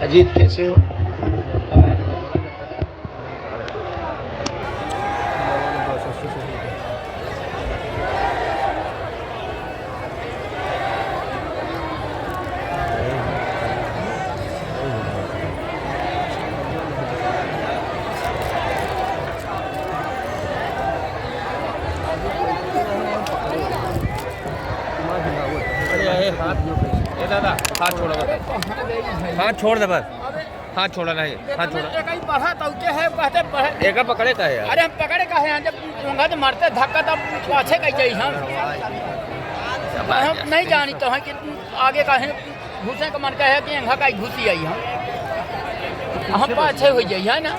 अजीत कैसे हो? दादा हाथ छोड़ो बस, हाथ छोड़ दे बस, हाथ छोड़ा नहीं, हाथ छोड़ा। एक ही पढ़ा तो के है कहते पढ़े एक पकड़े का है यार। अरे हम पकड़े का है जब रंगा तो मारते धक्का तब पाछे कह जाई हम नहीं जानी तो है कि आगे का है घुसे का मन का है कि अंगा का घुसी आई हम पाछे हो जाई है ना।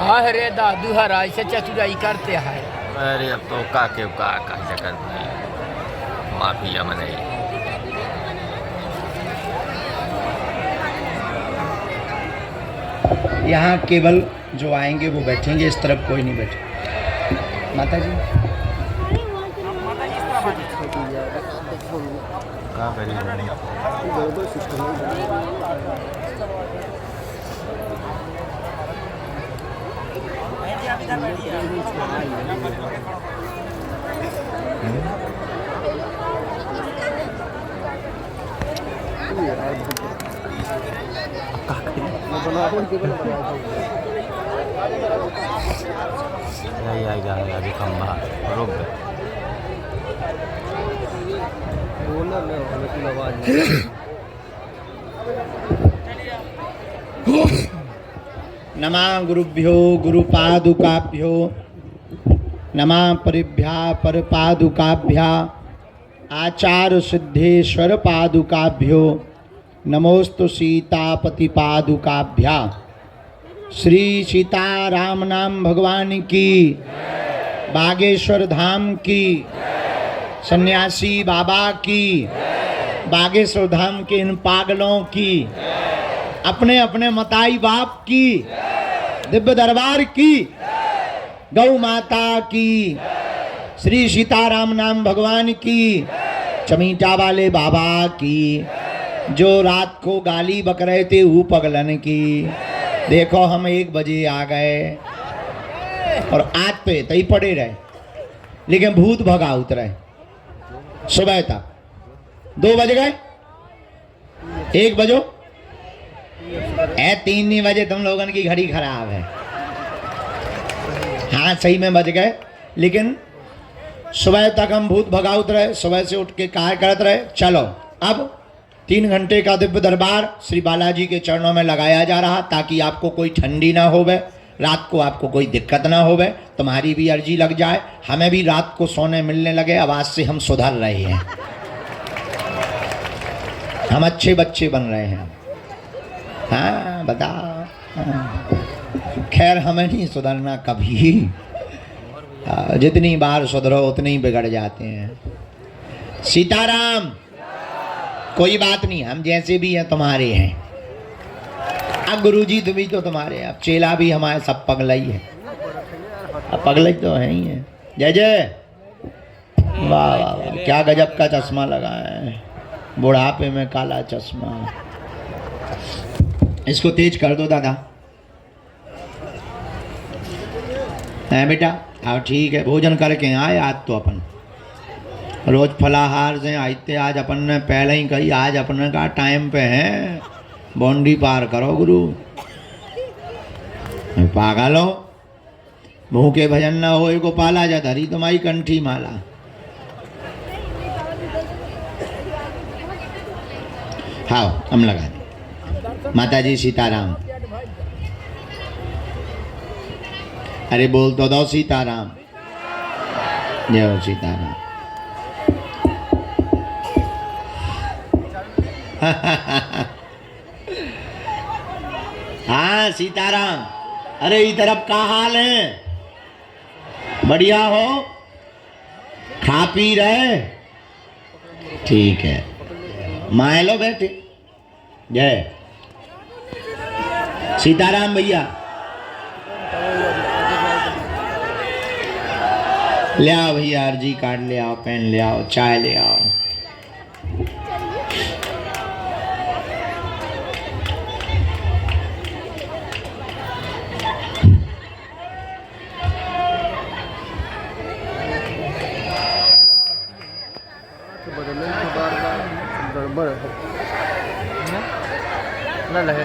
अरे दादू हराई से चतुराई करते हैं। अरे अब तो का के का चक्कर माफिया मने। यहाँ केवल जो आएंगे वो बैठेंगे, इस तरफ कोई नहीं बैठे। माता जी अभी खंबा रुक गए। नमः गुरुभ्यो गुरुपादुकाभ्यो नमः परिभ्या परपादुकाभ्या आचार्य सिद्धेश्वर पादुकाभ्यो नमोस्तु सीतापति पादुकाभ्या। श्री सीताराम नाम भगवान की, बागेश्वर धाम की, सन्यासी बाबा की, बागेश्वर धाम के इन पागलों की, अपने अपने मताई बाप की, दिव्य दरबार की, गौ माता की, श्री सीताराम नाम भगवान की, चमीटा वाले बाबा की, जो रात को गाली बक रहे थे वो पगलन की। देखो हम 1 बजे आ गए और आज पे तई पड़े रहे, लेकिन भूत भगा उतरे सुबह तक। 2 बज गए, 1 बजो 3 नहीं बजे, तुम लोगों की घड़ी खराब है। हाँ सही में बज गए, लेकिन सुबह तक हम भूत भगा उतरे। सुबह से उठ के कार्य करते रहे। चलो अब 3 घंटे का दिव्य दरबार श्री बालाजी के चरणों में लगाया जा रहा, ताकि आपको कोई ठंडी ना होवे, रात को आपको कोई दिक्कत ना होवे, तुम्हारी भी अर्जी लग जाए, हमें भी रात को सोने मिलने लगे। आवाज से हम सुधर रहे हैं, हम अच्छे बच्चे बन रहे हैं। हाँ बता, खैर हमें नहीं सुधरना कभी। जितनी बार सुधरो उतने ही बिगड़ जाते हैं। सीताराम। कोई बात नहीं, हम जैसे भी हैं तुम्हारे हैं। अब गुरुजी तुम भी तो तुम्हारे, अब चेला भी हमारे, सब पगला ही है। अब पगला ही तो है ही है। जय जय। वाह वाह वाह, क्या गजब का चश्मा लगा है, बुढ़ापे में काला चश्मा। इसको तेज कर दो दादा। है बेटा, हाँ ठीक है। भोजन करके आए आज तो अपन, रोज फलाहार से आते। आज अपन ने पहले ही कही, आज अपने का टाइम पे है, बाउंड्री पार करो गुरु। पागल हो, भूखे भजन न हो को पाला जा, धरी तुम्हारी कंठी माला। हाँ हम लगा दे। माता जी सीताराम। अरे बोल तो दो सीताराम। जय हो सीताराम। हाँ सीताराम। अरे इस तरफ का हाल है? बढ़िया हो, खा पी रहे? ठीक है, माए लो बैठे। जय सीताराम भैया। ले आओ भैया, अर्जी कार्ड ले आओ, पेन ले आओ, चाय ले आओ। ना लगे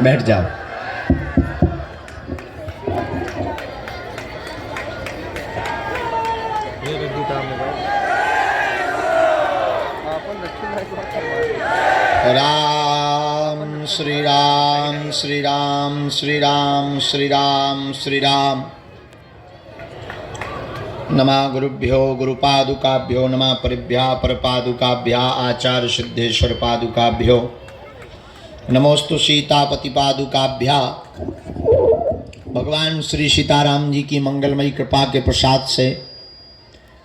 बैठ जाओ। राम श्री राम श्री राम श्री राम श्री राम श्री राम। नमः गुरुभ्यो गुरुपादुकाभ्यो नमः परिभ्या परपादुकाभ्या आचार्य सिद्धेश्वर पादुकाभ्यो नमोस्तु सीतापति पादुकाभ्या। भगवान श्री सीताराम जी की मंगलमयी कृपा के प्रसाद से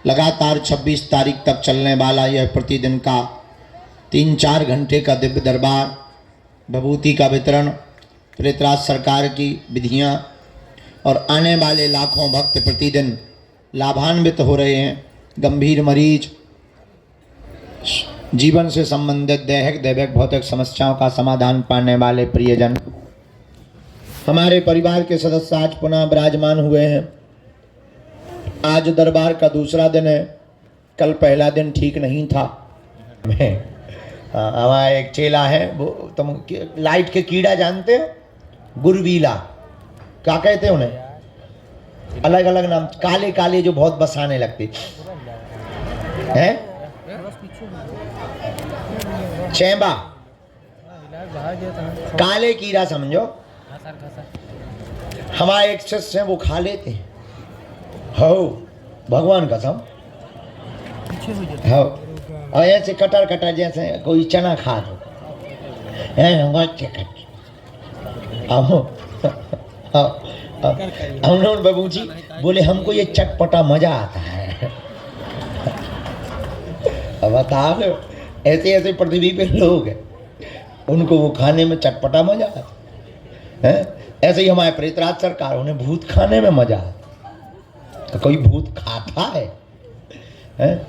लगातार 26 तारीख तक चलने वाला यह प्रतिदिन का 3-4 घंटे का दिव्य दरबार, विभूति का वितरण, प्रेतराज सरकार की विधियाँ और आने वाले लाखों भक्त प्रतिदिन लाभान्वित हो रहे हैं। गंभीर मरीज, जीवन से संबंधित दैहिक दैविक भौतिक समस्याओं का समाधान पाने वाले प्रियजन, हमारे परिवार के सदस्य आज पुनः विराजमान हुए हैं। आज दरबार का दूसरा दिन है, कल पहला दिन ठीक नहीं था। हमारा एक चेला है, वो तुम लाइट के कीड़ा जानते हो, गुरबीला, क्या कहते हैं उन्हें, अलग अलग नाम, काले काले जो बहुत बसाने लगते हैं, चैंबा, काले कीड़ा समझो। हमारे एक शिष्य हैं, वो खा लेते हैं, हो भगवान कसम, हो, और ऐसे कटर कटर जैसे कोई चना खा दो, उन्होंने बाबू जी बोले हमको ये चटपटा मजा आता है। अब बता लो, ऐसे ऐसे पृथ्वी पे लोग हैं, उनको वो खाने में चटपटा मजा आता है। ऐसे ही हमारे प्रेतराज सरकार, उन्हें भूत खाने में मजा आता। तो कोई भूत खाता है?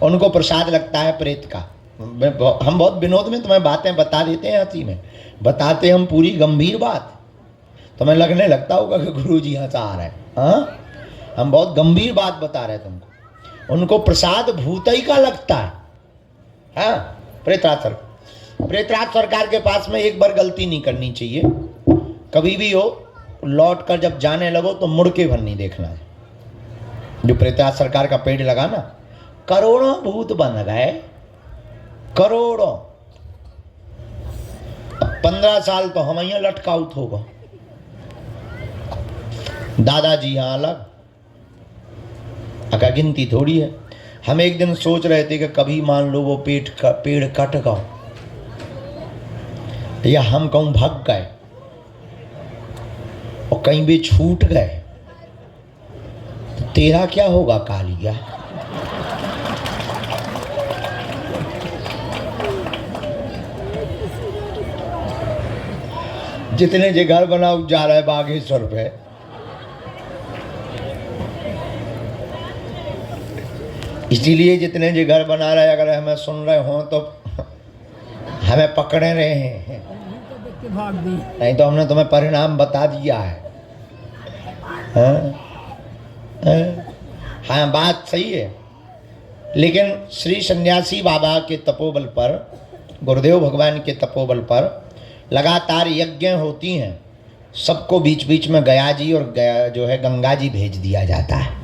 उनको प्रसाद लगता है प्रेत का। हम बहुत विनोद में तुम्हें बातें बता देते हैं, हंसी में बताते हम पूरी गंभीर बात, तुम्हें लगने लगता होगा कि गुरुजी हंसा रहे हैं। हाँ, हम बहुत गंभीर बात बता रहे हैं तुमको। उनको प्रसाद भूतई का लगता है। हाँ, प्रेतराज सरकार के पास में एक बार गलती नहीं करनी चाहिए। कभी भी हो, लौट कर जब जाने लगो तो मुड़ के भर नहीं देखना है। जो प्रेतराज सरकार का पेड़ लगा ना, करोड़ों भूत बन गए, करोड़ों। 15 साल तो हम यहाँ लटकाउट होगा, दादाजी यहाँ अलग, अगर गिनती थोड़ी है। हम एक दिन सोच रहे थे कि कभी मान लो वो पेड़ कट गया या हम कहूँ भाग गए और कहीं भी छूट गए, तो तेरा क्या होगा कालिया? जितने जे घर बनाओ जा रहा है बागेश्वर पे, इसीलिए जितने जे घर बना रहे, अगर हमें सुन रहे हो तो हमें पकड़े रहे हैं, नहीं तो हमने तुम्हें परिणाम बता दिया है। हाँ, बात सही है। लेकिन श्री सन्यासी बाबा के तपोबल पर, गुरुदेव भगवान के तपोबल पर लगातार यज्ञ होती हैं। सबको बीच बीच में गया जी और गया जो है गंगा जी भेज दिया जाता है।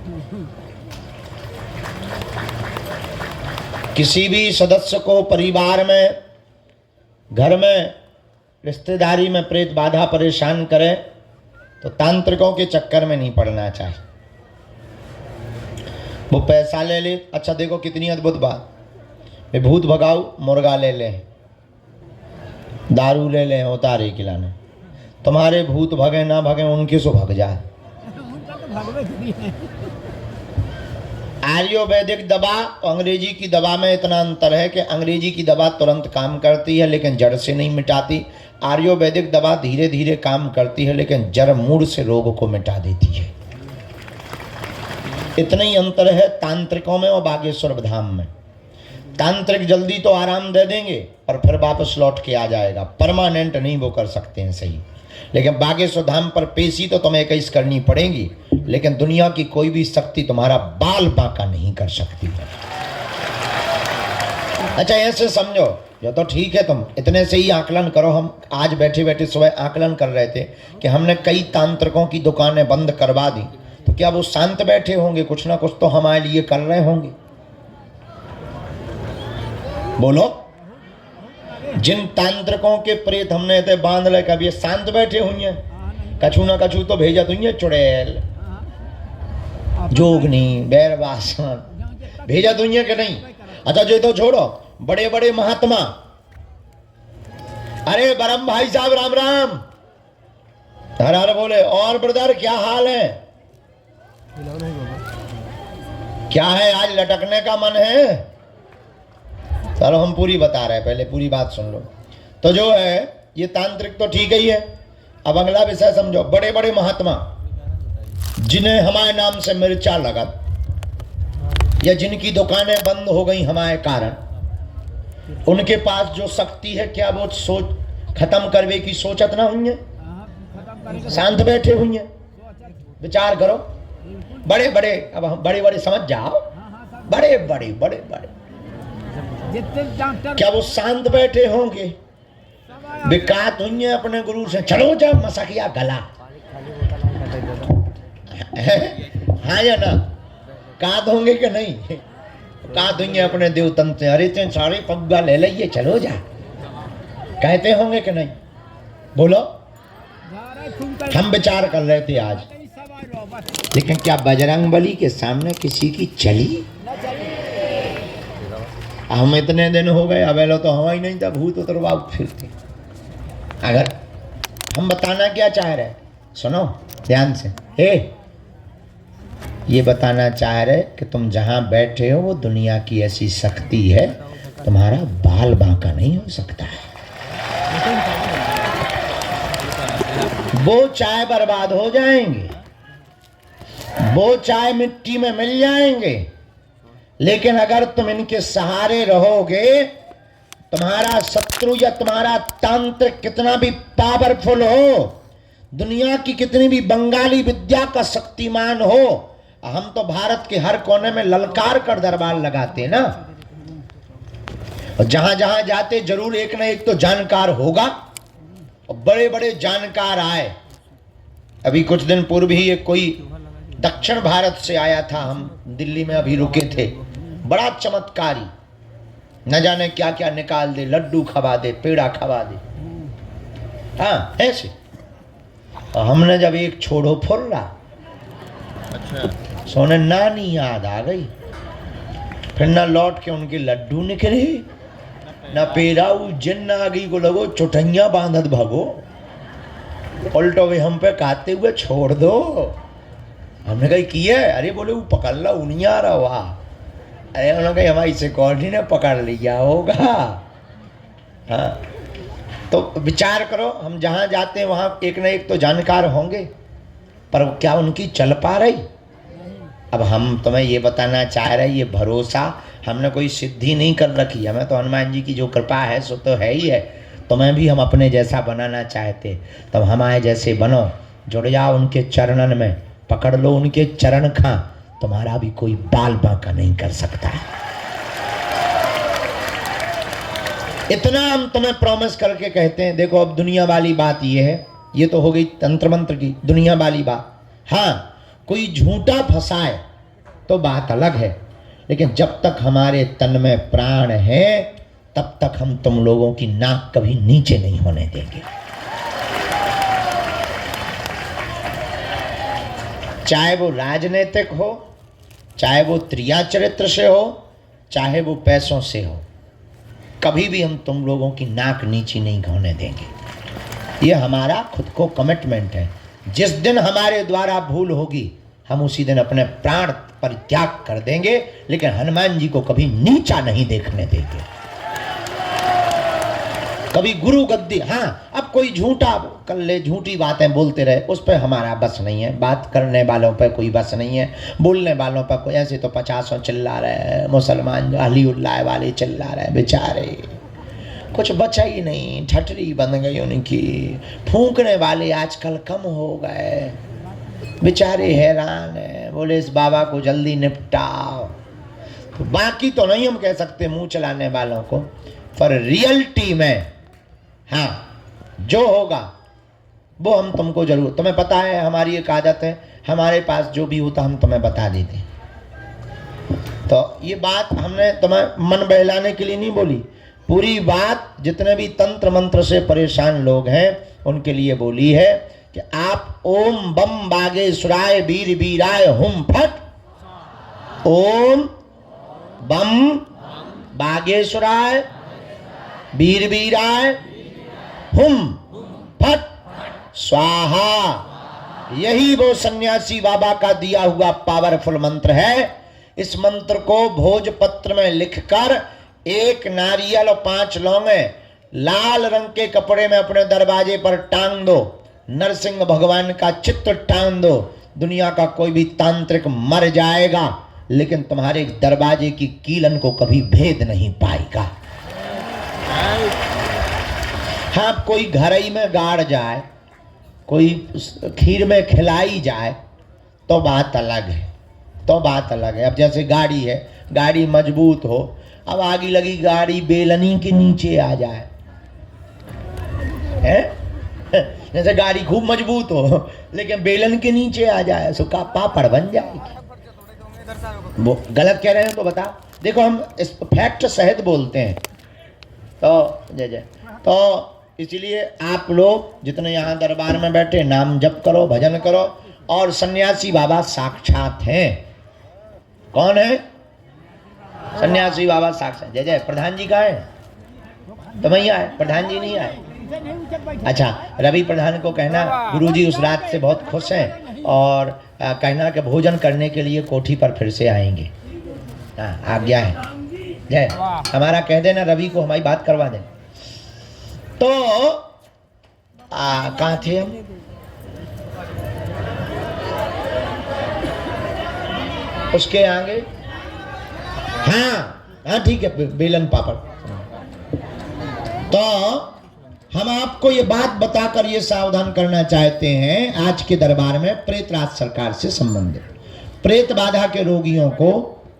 किसी भी सदस्य को परिवार में, घर में, रिश्तेदारी में प्रेत बाधा परेशान करे तो तांत्रिकों के चक्कर में नहीं पड़ना चाहिए। वो पैसा ले ले, अच्छा देखो कितनी अद्भुत बात, वे भूत भगाओ, मुर्गा ले लें, दारू ले लें उतारे खिलाने, तुम्हारे भूत भगे ना भगे उनके सो भग जाए। आयुर्वेदिक दवा और अंग्रेजी की दवा में इतना अंतर है कि अंग्रेजी की दवा तुरंत काम करती है लेकिन जड़ से नहीं मिटाती। आयुर्वेदिक दवा धीरे धीरे काम करती है लेकिन जड़ मूड से रोग को मिटा देती है। इतना ही अंतर है तांत्रिकों में और बागेश्वर धाम में। तांत्रिक जल्दी तो आराम दे देंगे और फिर वापस लौट के आ जाएगा, परमानेंट नहीं वो कर सकते हैं सही। लेकिन बागेश्वर धाम पर पेशी तो तुम्हें 21 करनी पड़ेगी, लेकिन दुनिया की कोई भी शक्ति तुम्हारा बाल बांका नहीं कर सकती। अच्छा ऐसे समझो, जो तो ठीक है, तुम इतने से ही आकलन करो। हम आज बैठे बैठे सुबह आकलन कर रहे थे कि हमने कई तांत्रिकों की दुकानें बंद करवा दी, तो क्या वो शांत बैठे होंगे? कुछ ना कुछ तो हमारे लिए कर रहे होंगे। बोलो, जिन तांत्रिकों के प्रेत हमने थे बांध ले, कभी शांत बैठे हुई हैं? कछु ना कछु तो भेजा तुम चुड़ैल, जोगनी, बैरवासन भेजा तुम कि नहीं? अच्छा जो तो छोड़ो, बड़े बड़े महात्मा, अरे बरम भाई साहब राम राम, हर हर बोले। और ब्रदर क्या हाल है? क्या है, आज लटकने का मन है? चलो हम पूरी बता रहे हैं, पहले पूरी बात सुन लो। तो जो है ये तांत्रिक तो ठीक ही है। अब अगला विषय समझो। बड़े बड़े महात्मा जिन्हें हमारे नाम से मिर्चा लगा, या जिनकी दुकानें बंद हो गई हमारे कारण, उनके पास जो शक्ति है, क्या वो सोच खत्म करवे की सोचत ना हुई है? शांत बैठे हुई है? विचार करो। बड़े बड़े, अब हम बड़े बड़े समझ जाओ, बड़े बड़े बड़े बड़े, क्या वो शांत बैठे होंगे? विकात हुई है अपने गुरु से, चलो जा मसकिया गला, हाँ या ना? काद होंगे कि नहीं? काद होंगे अपने देवतन से, अरे तेन सारे पग्गा ले लिये, चलो जा, कहते होंगे कि नहीं? बोलो। हम विचार कर रहे थे आज, लेकिन क्या बजरंग बली के सामने किसी की चली? हम इतने दिन हो गए, अब तो हवा ही नहीं था, भूत उतरवा फिरते। अगर हम बताना क्या चाह रहे, सुनो ध्यान से। ये बताना चाह रहे कि तुम जहां बैठे हो वो दुनिया की ऐसी शक्ति है, तुम्हारा बाल बांका नहीं हो सकता है। वो चाय बर्बाद हो जाएंगे, वो चाय मिट्टी में मिल जाएंगे, लेकिन अगर तुम इनके सहारे रहोगे, तुम्हारा शत्रु या तुम्हारा तांत्रिक कितना भी पावरफुल हो, दुनिया की कितनी भी बंगाली विद्या का शक्तिमान हो, हम तो भारत के हर कोने में ललकार कर दरबार लगाते ना, और जहां जहां जाते जरूर एक ना एक तो जानकार होगा, और बड़े बड़े जानकार आए। अभी कुछ दिन पूर्व ही एक कोई दक्षिण भारत से आया था, हम दिल्ली में अभी रुके थे, बड़ा चमत्कारी, न जाने क्या क्या निकाल दे, लड्डू खवा दे, पेड़ा खवा दे, हाँ ऐसे। और हमने जब एक छोड़ो फुर्रा, अच्छा, सोने नानी याद आ गई, फिर ना लौट के उनके लड्डू निकले, ना पेड़ा, जिन आ गई को लगो चुटैया बांधत भगो, उल्टो भी हम पे खाते हुए छोड़ दो। हमने कही की है? अरे बोले वो पकड़ ला, उन्हीं आ रहा वाह। अरे उन्होंने कही हमारी सिक्योरिटी ने पकड़ लिया होगा। हाँ, तो विचार करो, हम जहाँ जाते हैं वहाँ एक न एक तो जानकार होंगे, पर क्या उनकी चल पा रही? अब हम तुम्हें ये बताना चाह रहे, ये भरोसा हमने कोई सिद्धि नहीं कर रखी, हमें तो हनुमान जी की जो कृपा है सो तो है ही है। तुम्हें भी हम अपने जैसा बनाना चाहते, तब हमारे जैसे बनो, जुड़ जाओ उनके चरणन में, पकड़ लो उनके चरण खा, तुम्हारा भी कोई बाल बांका नहीं कर सकता है। इतना हम तुम्हें प्रॉमिस करके कहते हैं। देखो अब दुनिया वाली बात ये है, ये तो हो गई तंत्र मंत्र की दुनिया वाली बात। हाँ, कोई झूठा फंसाए तो बात अलग है, लेकिन जब तक हमारे तन में प्राण है तब तक हम तुम लोगों की नाक कभी नीचे नहीं होने देंगे। चाहे वो राजनीतिक हो, चाहे वो त्रिया चरित्र से हो, चाहे वो पैसों से हो, कभी भी हम तुम लोगों की नाक नीची नहीं होने देंगे। ये हमारा खुद को कमिटमेंट है। जिस दिन हमारे द्वारा भूल होगी, हम उसी दिन अपने प्राण परित्याग कर देंगे, लेकिन हनुमान जी को कभी नीचा नहीं देखने देंगे, कभी गुरु गद्दी। हाँ, अब कोई झूठा कर ले, झूठी बातें बोलते रहे, उस पर हमारा बस नहीं है। बात करने वालों पर कोई बस नहीं है, बोलने वालों पर कोई। ऐसे तो 50 चिल्ला रहे हैं, मुसलमान अली उल्लाह वाले चिल्ला रहे हैं, बेचारे कुछ बचा ही नहीं, ठटरी बन गई उनकी। फूंकने वाले आजकल कम हो गए, बेचारे हैरान है, बोले इस बाबा को जल्दी निपटाओ। तो बाकी तो नहीं हम कह सकते मुंह चलाने वालों को, पर रियलिटी में हाँ जो होगा वो हम तुमको जरूर, तुम्हें पता है हमारी एक आदत है, हमारे पास जो भी होता हम तुम्हें बता देते। तो ये बात हमने तुम्हें मन बहलाने के लिए नहीं बोली, पूरी बात जितने भी तंत्र मंत्र से परेशान लोग हैं उनके लिए बोली है कि आप ओम बम बागेश्वराय वीर वीराय हुम फट, ओम बम बागेश्वराय वीर वीराय हुम फट स्वाहा। यही वो सन्यासी बाबा का दिया हुआ पावरफुल मंत्र है। इस मंत्र को भोजपत्र में लिखकर एक नारियल और 5 लौंगे लाल रंग के कपड़े में अपने दरवाजे पर टांग दो, नरसिंह भगवान का चित्र टांग दो। दुनिया का कोई भी तांत्रिक मर जाएगा लेकिन तुम्हारे दरवाजे की कीलन को कभी भेद नहीं पाएगा। हाँ, कोई घर ही में गाड़ जाए, कोई खीर में खिलाई जाए तो बात अलग है, तो बात अलग है। अब जैसे गाड़ी है, गाड़ी मजबूत हो, अब आगे लगी गाड़ी बेलनी के नीचे आ जाए, है जैसे गाड़ी खूब मजबूत हो लेकिन बेलन के नीचे आ जाए, सुखा पापड़ बन जाएगी। वो गलत कह रहे हैं तो बता, देखो हम इस फैक्ट सहित बोलते हैं। तो जय जय। तो इसलिए आप लोग जितने यहाँ दरबार में बैठे नाम जप करो, भजन करो। और सन्यासी बाबा साक्षात हैं। कौन है? सन्यासी बाबा साक्षात। जय जय। प्रधान जी कहाँ है? तो वहीं आए, प्रधान जी नहीं आए। अच्छा, रवि प्रधान को कहना गुरुजी उस रात से बहुत खुश हैं और कहना कि भोजन करने के लिए कोठी पर फिर से आएंगे। हाँ, आज्ञा है। जय। हमारा कह देना रवि को, हमारी बात करवा देना। तो कहाँ थे हम? उसके आगे हाँ ठीक है, बेलन पापड़। तो हम आपको ये बात बताकर ये सावधान करना चाहते हैं, आज के दरबार में प्रेतराज सरकार से संबंधित प्रेत बाधा के रोगियों को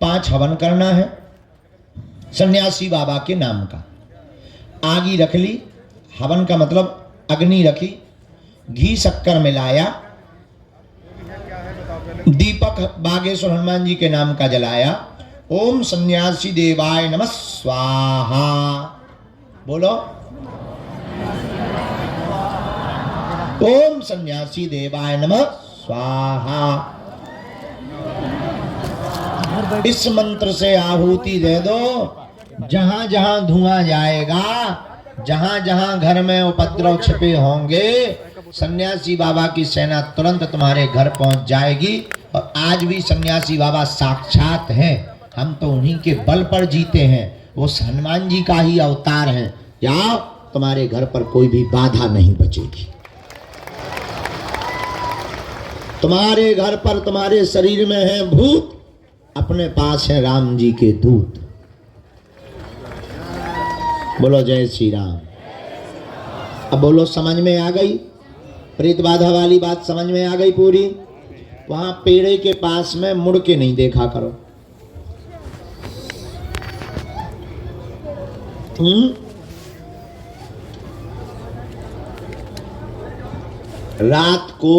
5 हवन करना है सन्यासी बाबा के नाम का। आगी रख ली, हवन का मतलब अग्नि रखी, घी शक्कर मिलाया, दीपक बागेश्वर हनुमान जी के नाम का जलाया। ओम सन्यासी देवाय नमः स्वाहा बोलो। ओम सन्यासी देवाय नमः स्वाहा। इस मंत्र से आहुति दे दो। जहां जहां धुआं जाएगा, जहां जहां घर में उपद्रव छिपे होंगे, सन्यासी बाबा की सेना तुरंत तुम्हारे घर पहुंच जाएगी। और आज भी सन्यासी बाबा साक्षात हैं, हम तो उन्हीं के बल पर जीते हैं, वो हनुमान जी का ही अवतार हैं। या तुम्हारे घर पर कोई भी बाधा नहीं बचेगी। तुम्हारे घर पर, तुम्हारे शरीर में है भूत, अपने पास है राम जी के दूत। बोलो जय श्री राम। अब बोलो, समझ में आ गई? प्रेत बाधा वाली बात समझ में आ गई पूरी? वहां पेड़े के पास में मुड़ के नहीं देखा करो। रात को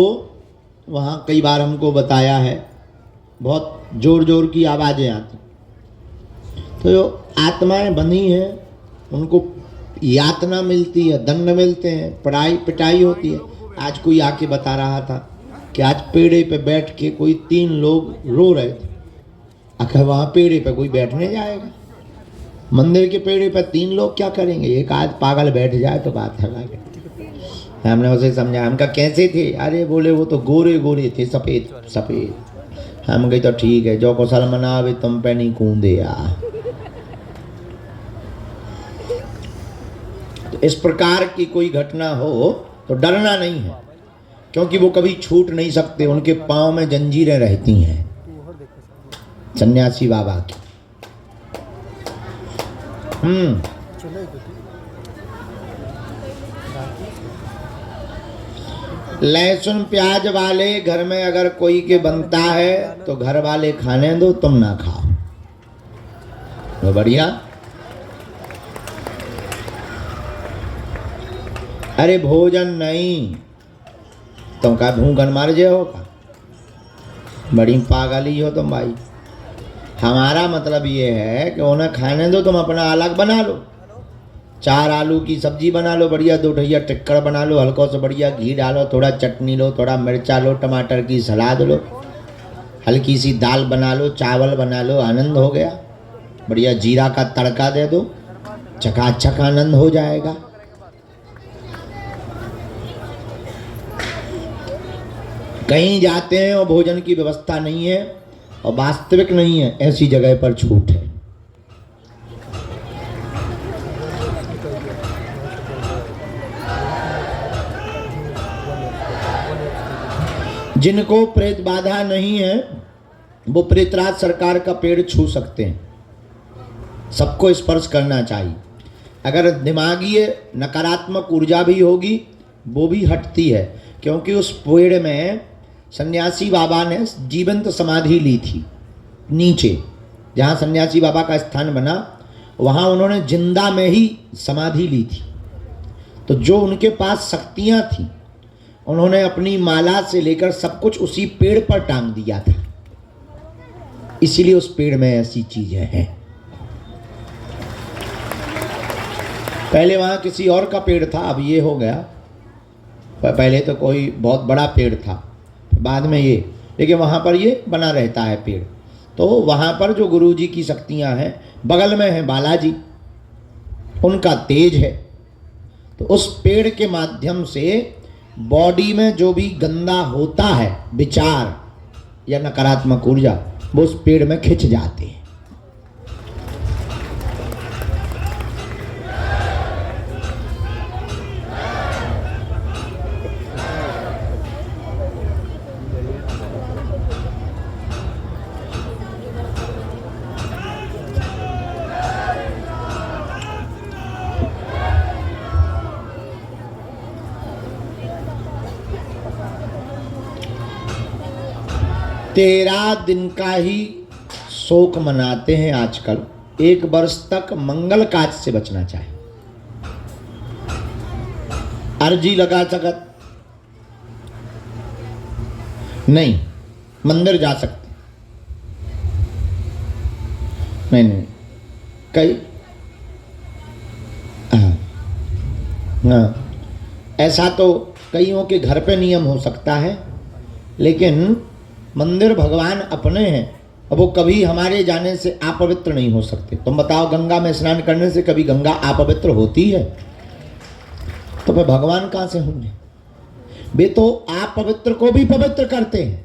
वहां कई बार हमको बताया है, बहुत जोर जोर की आवाजें आती, तो जो आत्माएं बंधी हैं उनको यातना मिलती है, दंड मिलते हैं, पिटाई होती है। आज कोई आके बता रहा था कि आज पेड़े पे बैठ के कोई 3 लोग रो रहे थे। आखिर वहाँ पेड़े पे कोई बैठने जाएगा? मंदिर के पेड़े पे 3 लोग क्या करेंगे? एक आध पागल बैठ जाए तो बात अलग है। हमने उसे समझा, हम कहा कैसे थे? अरे बोले वो तो गोरे गोरे थे, सफ़ेद सफ़ेद। हम गए तो ठीक है, जो को सलमनावे तुम पे नहीं कूदे यार। तो इस प्रकार की कोई घटना हो तो डरना नहीं है, क्योंकि वो कभी छूट नहीं सकते, उनके पांव में जंजीरें रहती हैं सन्यासी बाबा की। लहसुन प्याज वाले घर में अगर कोई के बनता है तो घर वाले खाने दो, तुम ना खाओ। तो बढ़िया। अरे भोजन नहीं, तुम का भूखन मर जे हो का? बड़ी पागली हो तुम भाई। हमारा मतलब ये है कि उन्हें खाने दो, तुम अपना अलग बना लो। 4 आलू की सब्जी बना लो, बढ़िया 2 ढैया टिक्कड़ बना लो, हल्का से बढ़िया घी डालो, थोड़ा चटनी लो, थोड़ा मिर्चा लो, टमाटर की सलाद लो, हल्की सी दाल बना लो, चावल बना लो, आनंद हो गया। बढ़िया जीरा का तड़का दे दो, चकाचक आनंद हो जाएगा। कहीं जाते हैं और भोजन की व्यवस्था नहीं है और वास्तविक नहीं है, ऐसी जगह पर छूट है। जिनको प्रेत बाधा नहीं है वो प्रेतराज सरकार का पेड़ छू सकते हैं। सबको स्पर्श करना चाहिए। अगर दिमागी नकारात्मक ऊर्जा भी होगी वो भी हटती है, क्योंकि उस पेड़ में सन्यासी बाबा ने जीवंत समाधि ली थी। नीचे जहाँ सन्यासी बाबा का स्थान बना वहाँ उन्होंने जिंदा में ही समाधि ली थी। तो जो उनके पास शक्तियाँ थीं उन्होंने अपनी माला से लेकर सब कुछ उसी पेड़ पर टांग दिया था। इसीलिए उस पेड़ में ऐसी चीजें हैं। पहले वहाँ किसी और का पेड़ था, अब ये हो गया। पहले तो कोई बहुत बड़ा पेड़ था, बाद में ये, लेकिन वहाँ पर ये बना रहता है पेड़। तो वहाँ पर जो गुरु जी की शक्तियाँ हैं, बगल में है बालाजी, उनका तेज है। तो उस पेड़ के माध्यम से बॉडी में जो भी गंदा होता है, विचार या नकारात्मक ऊर्जा, वो उस पेड़ में खिंच जाते हैं। तेरह दिन का ही शोक मनाते हैं आजकल। 1 वर्ष तक मंगल काज से बचना चाहे। अर्जी लगा सकत नहीं, मंदिर जा सकते नहीं कई हाँ, ऐसा तो कईयों के घर पे नियम हो सकता है, लेकिन मंदिर भगवान अपने हैं और वो कभी हमारे जाने से अपवित्र नहीं हो सकते। तुम बताओ, गंगा में स्नान करने से कभी गंगा अपवित्र होती है? तो फिर भगवान कहाँ से होंगे? वे तो अपवित्र को भी पवित्र करते हैं।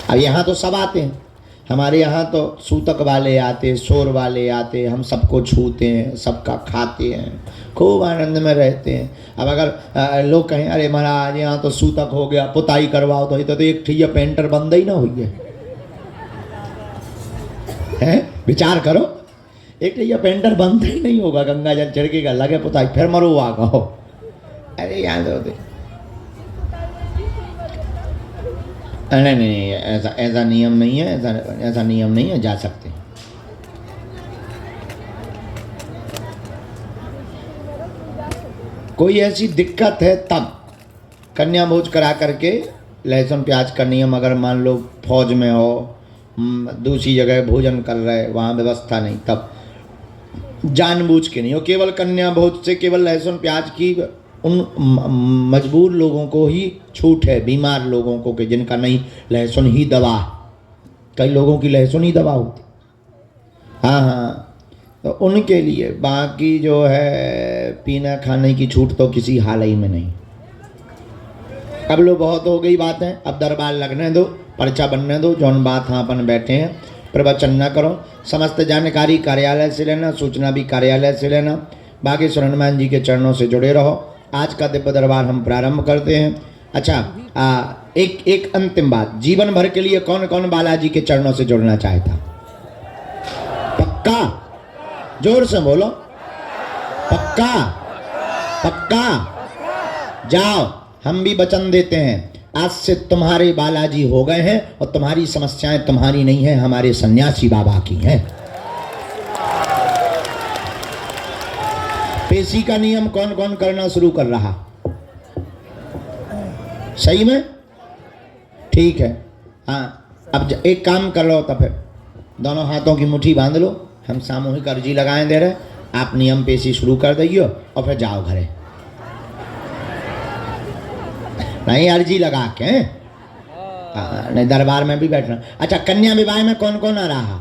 अब यहाँ तो सब आते हैं, हमारे यहाँ तो सूतक वाले आते, शोर वाले आते, हम सबको छूते हैं, सबका खाते हैं, खूब आनंद में रहते हैं। अब अगर लोग कहें अरे महाराज यहाँ तो सूतक हो गया, पुताई करवाओ, तो एक ठिया पेंटर बंद ही ना हुई है। विचार करो, एक ठिया पेंटर बंद ही नहीं होगा, गंगा जल छिड़केगा, लगे पुताई, फिर मरो आ गो। अरे यहाँ तो नहीं, ऐसा नियम नहीं है, ऐसा नियम नहीं है, जा सकते हैं। कोई ऐसी दिक्कत है तब कन्या भोज करा करके लहसुन प्याज का नियम, अगर मान लो फौज में हो, दूसरी जगह भोजन कर रहे, वहाँ व्यवस्था नहीं, तब जानबूझ के नहीं हो। केवल कन्या भोज से केवल लहसुन प्याज की उन मजबूर लोगों को ही छूट है, बीमार लोगों को, कि जिनका नहीं लहसुन ही दवा, कई लोगों की लहसुन ही दवा होती। हाँ, तो उनके लिए, बाकी जो है पीना खाने की छूट तो किसी हाल ही में नहीं। अब लो बहुत हो गई बातें, अब दरबार लगने दो, पर्चा बनने दो, जौन बात हाँ अपन बैठे हैं प्रवचन न करो। समस्त जानकारी कार्यालय से लेना, सूचना भी कार्यालय से लेना। बाकी सुरनमान जी के चरणों से जुड़े रहो। आज का दिव्य दरबार हम प्रारंभ करते हैं। अच्छा, एक अंतिम बात, जीवन भर के लिए कौन कौन बालाजी के चरणों से जुड़ना चाहता? पक्का? जोर से बोलो, पक्का? पक्का? जाओ, हम भी वचन देते हैं, आज से तुम्हारे बालाजी हो गए हैं और तुम्हारी समस्याएं तुम्हारी नहीं है, हमारे सन्यासी बाबा की हैं। पेशी का नियम कौन कौन करना शुरू कर रहा? सही में? ठीक है। हाँ, अब एक काम कर लो, तो फिर दोनों हाथों की मुट्ठी बांध लो। हम सामूहिक अर्जी लगाए दे रहे, आप नियम पेशी शुरू कर दइयो और फिर जाओ घरे। नहीं, अर्जी लगा के। हाँ, नहीं दरबार में भी बैठना। अच्छा, कन्या विवाह में कौन कौन आ रहा?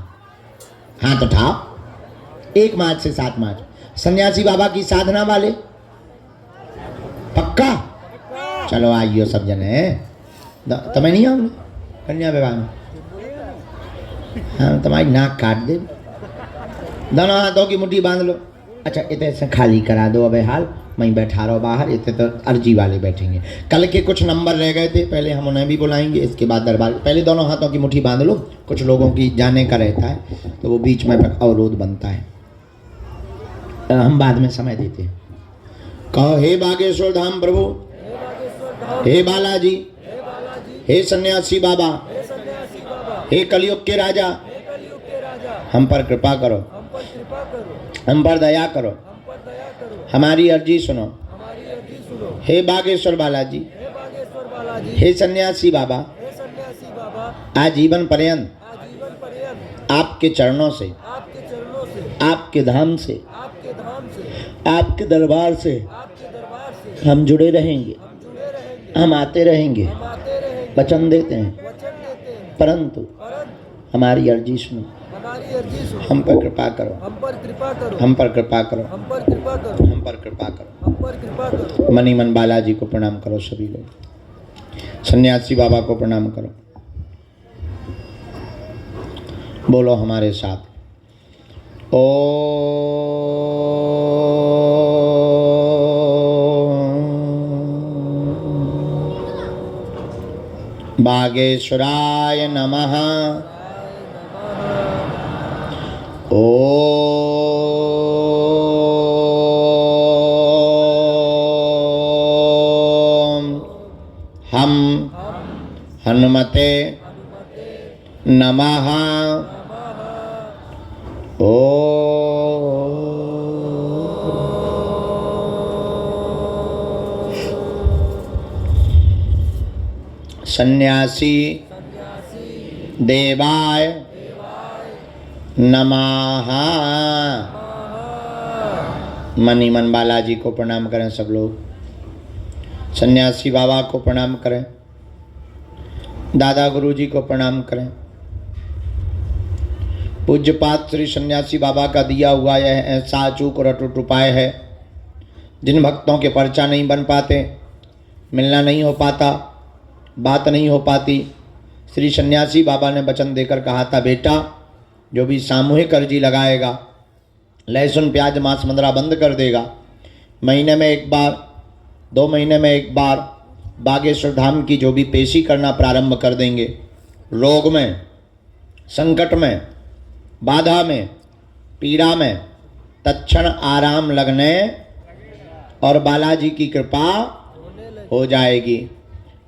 हाथ उठाओ। 1 मार्च से 7 मार्च सन्यासी बाबा की साधना वाले पक्का? चलो आइयो सब जने। तुम्हें नहीं आओगे कन्या विवाह में? हाँ, तुम्हारी नाक काट दे। दोनों हाथों की मुट्ठी बांध लो। अच्छा, इतने से खाली करा दो। अबे हाल मैं बैठा रहो बाहर, इतने तो अर्जी वाले बैठेंगे। कल के कुछ नंबर रह गए थे, पहले हम उन्हें भी बुलाएंगे, इसके बाद दरबार। पहले दोनों हाथों की मुट्ठी बांध लो। कुछ लोगों की जाने का रहता है तो वो बीच में अवरोध बनता है, हम बाद में समय देते हैं। कहो, हे बागेश्वर धाम प्रभु, हे बालाजी, हे सन्यासी बाबा, हे कलयुग के राजा, हम पर कृपा करो, हम पर दया करो, हमारी अर्जी सुनो। हे बागेश्वर बालाजी, हे सन्यासी बाबा, आजीवन पर्यंत आपके चरणों से, आपके धाम से, आपके दरबार से हम जुड़े रहेंगे, हम आते रहेंगे, वचन देते हैं। परंतु हमारी अर्जी सुनो, हम पर कृपा करो, हम पर कृपा करो, हम पर कृपा करो। मनी मन बालाजी को प्रणाम करो सभी लोग। सन्यासी बाबा को प्रणाम करो। बोलो हमारे साथ, ओ बागेश्वराय नमः। ओम हम हनुमते नमः। सन्यासी देवाय नमः। मनी मन बालाजी को प्रणाम करें सब लोग। सन्यासी बाबा को प्रणाम करें, दादा गुरुजी को प्रणाम करें। पूज्यपात श्री सन्यासी बाबा का दिया हुआ यह ऐसा अचूक और अटूट उपाय है, जिन भक्तों के पर्चा नहीं बन पाते, मिलना नहीं हो पाता, बात नहीं हो पाती, श्री सन्यासी बाबा ने वचन देकर कहा था, बेटा जो भी सामूहिक अर्जी लगाएगा, लहसुन प्याज मांस मंदरा बंद कर देगा, महीने में एक बार, 2 महीने में एक बार बागेश्वर धाम की जो भी पेशी करना प्रारंभ कर देंगे, रोग में, संकट में, बाधा में, पीड़ा में तत्क्षण आराम लगने और बालाजी की कृपा हो जाएगी,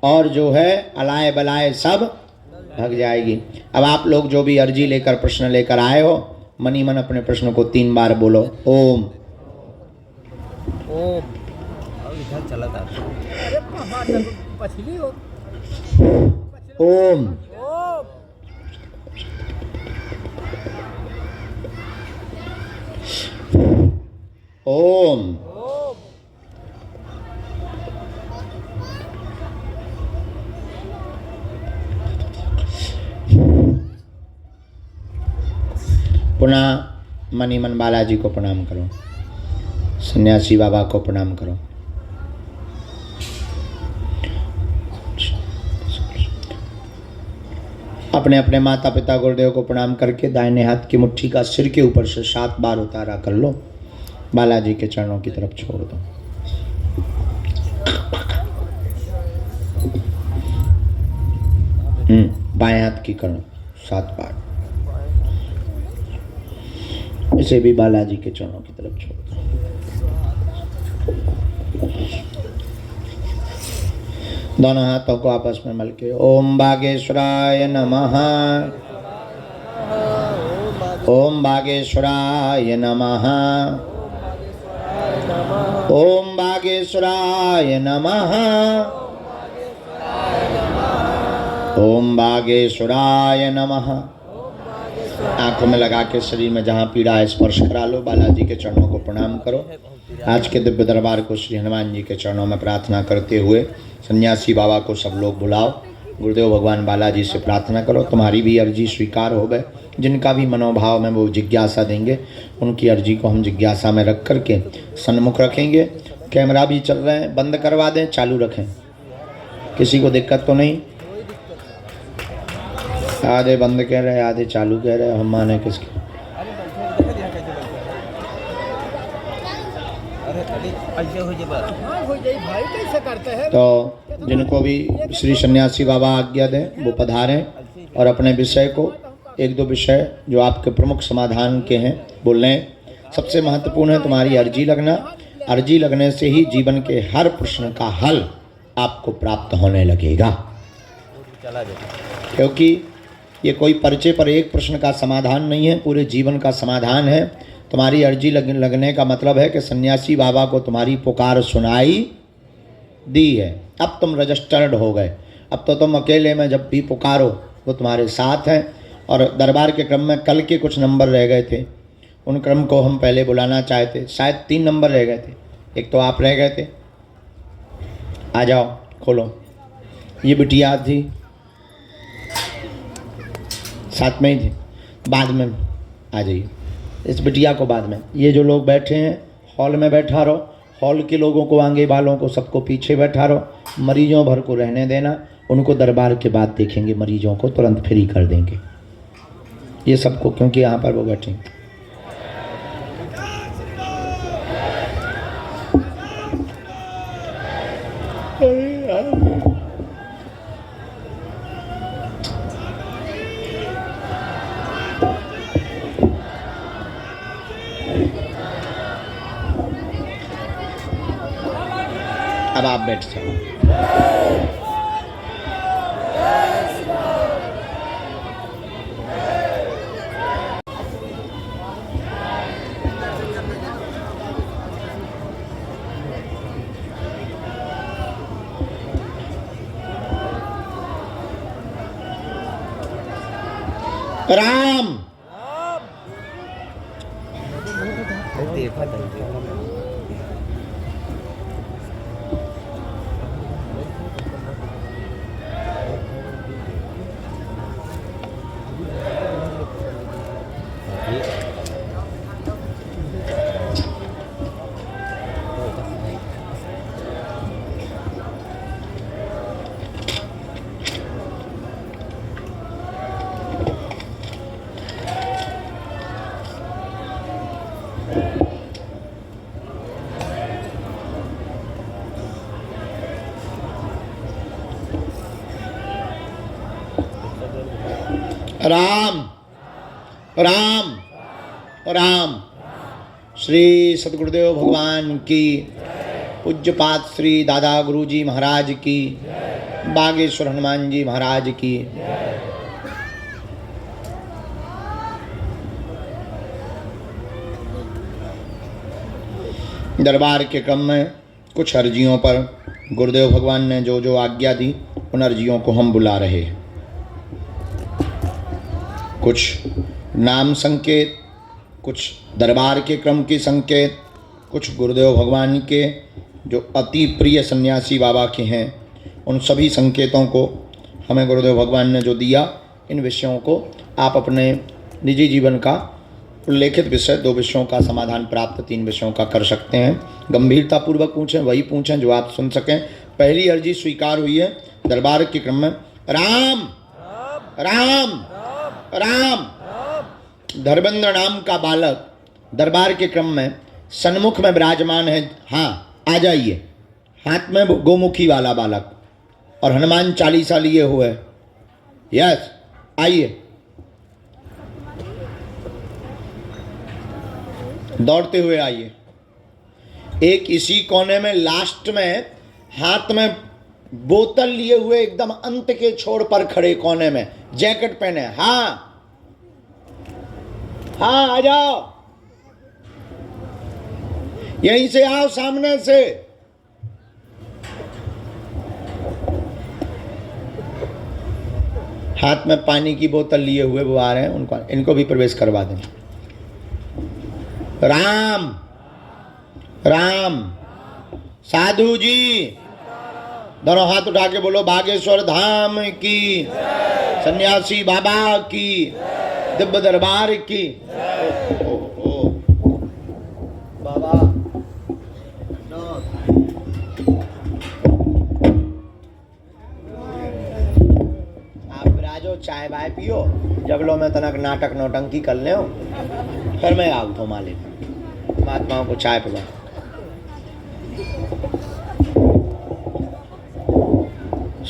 और जो है अलाए बलाए सब भग जाएगी। अब आप लोग जो भी अर्जी लेकर प्रश्न लेकर आए हो, मनी मन अपने प्रश्न को 3 बार बोलो। ओम ओम। इधर चला था। ओम ओम पुनः मनी मन बालाजी को प्रणाम करो, सन्यासी बाबा को प्रणाम करो। अपने अपने माता पिता गुरुदेव को प्रणाम करके दाहिने हाथ की मुट्ठी का सिर के ऊपर से 7 बार उतारा कर लो, बालाजी के चरणों की तरफ छोड़ दो। बाएं हाथ की करो 7 बार, इसे भी बालाजी के चरणों की तरफ छोड़ दो। दोनों हाथों को आपस में मल के ओम बागेश्वराय नमः, ओम बागेश्वराय नमः, ओम बागेश्वराय नमः। ओम बागेश्वराय नमः। आंखों में लगा के शरीर में जहाँ पीड़ा है स्पर्श करा लो। बालाजी के चरणों को प्रणाम करो। आज के दिव्य दरबार को श्री हनुमान जी के चरणों में प्रार्थना करते हुए सन्यासी बाबा को सब लोग बुलाओ। गुरुदेव भगवान बालाजी से प्रार्थना करो तुम्हारी भी अर्जी स्वीकार हो गए। जिनका भी मनोभाव में वो जिज्ञासा देंगे उनकी अर्जी को हम जिज्ञासा में रख करके सन्मुख रखेंगे। कैमरा भी चल रहे हैं, बंद करवा दें चालू रखें, किसी को दिक्कत तो नहीं। आधे बंद कह रहे आधे चालू कह रहे, हम माने किसके। तो जिनको भी श्री सन्यासी बाबा आज्ञा दें वो पधारें और अपने विषय को एक दो विषय जो आपके प्रमुख समाधान के हैं बोल लें। सबसे महत्वपूर्ण है तुम्हारी अर्जी लगना। अर्जी लगने से ही जीवन के हर प्रश्न का हल आपको प्राप्त होने लगेगा, क्योंकि ये कोई पर्चे पर एक प्रश्न का समाधान नहीं है, पूरे जीवन का समाधान है। तुम्हारी अर्जी लगने का मतलब है कि सन्यासी बाबा को तुम्हारी पुकार सुनाई दी है। अब तुम रजिस्टर्ड हो गए। अब तो तुम अकेले में जब भी पुकारो वो तुम्हारे साथ हैं। और दरबार के क्रम में कल के कुछ नंबर रह गए थे, उन क्रम को हम पहले बुलाना चाहते। शायद 3 नंबर रह गए थे, एक तो आप रह गए थे। आ जाओ, खोलो। ये बिटिया थी, साथ में ही थी, बाद में आ जाइए। इस बिटिया को बाद में। ये जो लोग बैठे हैं हॉल में बैठा रहो। हॉल के लोगों को, आगे वालों को सबको पीछे बैठा रहो। मरीजों भर को रहने देना, उनको दरबार के बाद देखेंगे। मरीजों को तुरंत फ्री कर देंगे ये सबको, क्योंकि यहाँ पर वो बैठे। अब आप बैठ जाओ। राम राम राम राम। श्री सद्गुरुदेव भगवान की, पूज्यपाद श्री दादा गुरुजी महाराज की, बागेश्वर हनुमान जी महाराज की। दरबार के क्रम में कुछ अर्जियों पर गुरुदेव भगवान ने जो जो आज्ञा दी उन अर्जियों को हम बुला रहे हैं। कुछ नाम संकेत, कुछ दरबार के क्रम के संकेत, कुछ गुरुदेव भगवान के जो अति प्रिय सन्यासी बाबा के हैं उन सभी संकेतों को हमें गुरुदेव भगवान ने जो दिया, इन विषयों को आप अपने निजी जीवन का उल्लेखित विषय 2 विषयों का समाधान प्राप्त 3 विषयों का कर सकते हैं। गंभीरतापूर्वक पूछें, वही पूछें जो आप सुन सकें। पहली अर्जी स्वीकार हुई है दरबार के क्रम में। राम राम राम। धर्मेंद्र नाम का बालक दरबार के क्रम में सन्मुख में विराजमान है। हाँ, आ जाइए। हाथ में गोमुखी वाला बालक और हनुमान चालीसा लिए हुए। यस, आइए। दौड़ते हुए आइए। एक इसी कोने में लास्ट में हाथ में बोतल लिए हुए एकदम अंत के छोर पर खड़े कोने में, जैकेट पहने। हाँ हाँ, आ जाओ। यहीं से आओ, सामने से। हाथ में पानी की बोतल लिए हुए वो आ रहे हैं, उनको इनको भी प्रवेश करवा दें। राम राम। साधु जी दोनों हाथ उठा के बोलो बागेश्वर धाम की, सन्यासी बाबा की, दिव्य दरबार की। ओ बाबा आप राजो चाय बाय पियो, जगलों में तनक नाटक नौटंकी कर ले, फिर मैं आऊ तो मालिक महात्माओं को चाय पिला।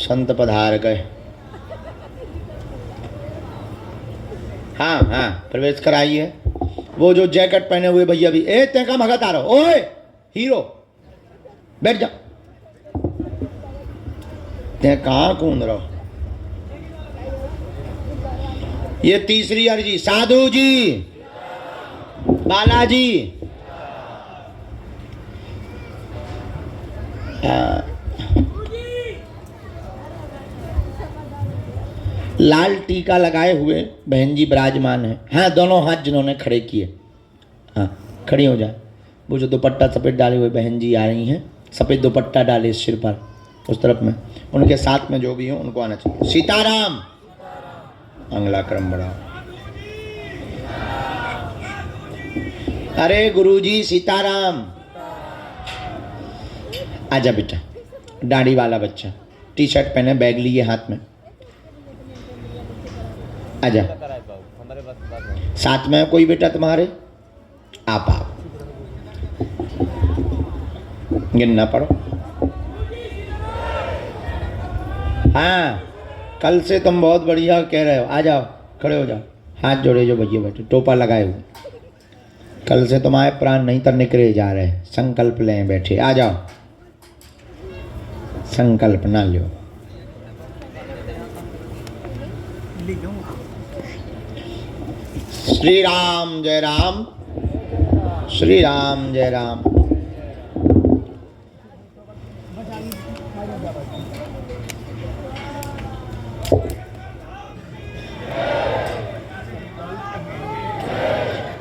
संत पधार गए। हाँ हाँ प्रवेश कराइए। वो जो जैकेट पहने हुए भैया भी, ए ते का भगत आ रहा, ओए हीरो बैठ जा, ते कहाँ कूद रहो। ये तीसरी अर्जी। साधु जी बालाजी लाल टीका लगाए हुए बहन जी विराजमान है। हाँ दोनों हाथ जिन्होंने खड़े किए, हाँ खड़ी हो जाए। वो जो दुपट्टा सफ़ेद डाले हुए बहन जी आ रही हैं, सफ़ेद दुपट्टा डाले सिर पर, उस तरफ में उनके साथ में जो भी हो उनको आना चाहिए। सीताराम। अगला क्रम बढ़ाओ। अरे गुरुजी सीताराम। आजा बेटा, दाढ़ी वाला बच्चा, टी शर्ट पहने, बैग लिए हाथ में, आजा। साथ में कोई बेटा तुम्हारे? आप आओ, गिनना पड़ो। हाँ कल से तुम बहुत बढ़िया कह रहे हो, आ जाओ खड़े हो जाओ, हाथ जोड़े जो भैया बैठे टोपा लगाए हुए। कल से तुम्हारे प्राण नहीं तो निकले जा रहे, संकल्प लें बैठे, आ जाओ, संकल्प ना लो। श्री राम जय राम, श्री राम जय राम।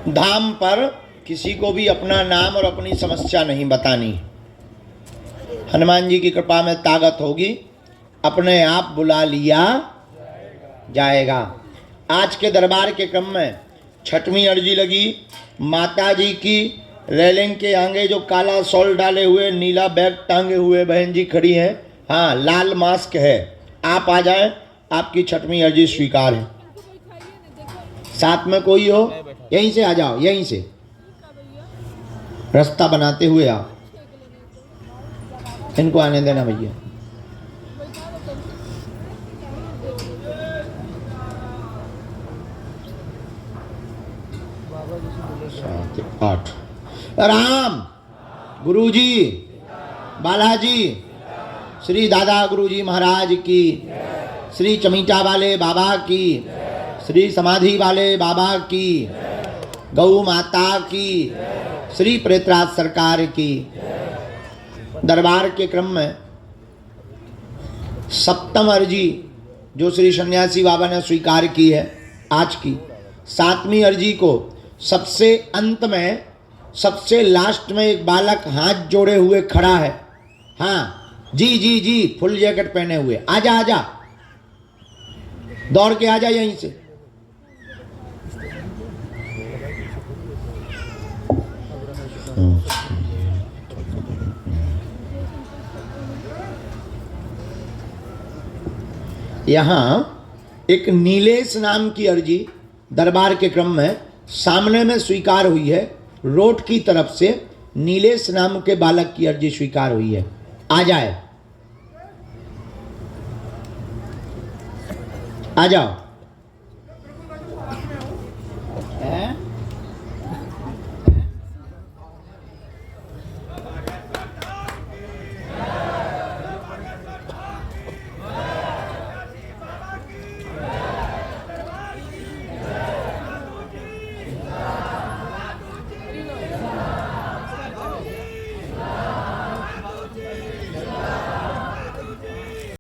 धाम पर किसी को भी अपना नाम और अपनी समस्या नहीं बतानी। हनुमान जी की कृपा में ताकत होगी, अपने आप बुला लिया जाएगा। आज के दरबार के क्रम में 6वीं अर्जी लगी। माता जी की रेलिंग के आगे जो काला शॉल डाले हुए, नीला बैग टांगे हुए बहन जी खड़ी हैं, हाँ लाल मास्क है, आप आ जाएं, आपकी 6वीं अर्जी स्वीकार है। साथ में कोई हो, यहीं से आ जाओ, यहीं से रास्ता बनाते हुए आओ। इनको आने देना भैया। आठ। राम गुरुजी बालाजी, श्री दादा गुरुजी महाराज की, श्री चमीटा वाले बाबा की, श्री समाधि वाले बाबा की, गौ माता की, श्री प्रेतराज सरकार की। दरबार के क्रम में 7वीं अर्जी जो श्री सन्यासी बाबा ने स्वीकार की है आज की, 7वीं अर्जी को सबसे अंत में, सबसे लास्ट में एक बालक हाथ जोड़े हुए खड़ा है। हाँ जी जी जी, फुल जैकेट पहने हुए, आजा आजा, दौड़ के आजा यहीं से। यहाँ एक नीलेश नाम की अर्जी दरबार के क्रम में सामने में स्वीकार हुई है। रोड की तरफ से नीलेश नाम के बालक की अर्जी स्वीकार हुई है, आ जाए, आ जाओ।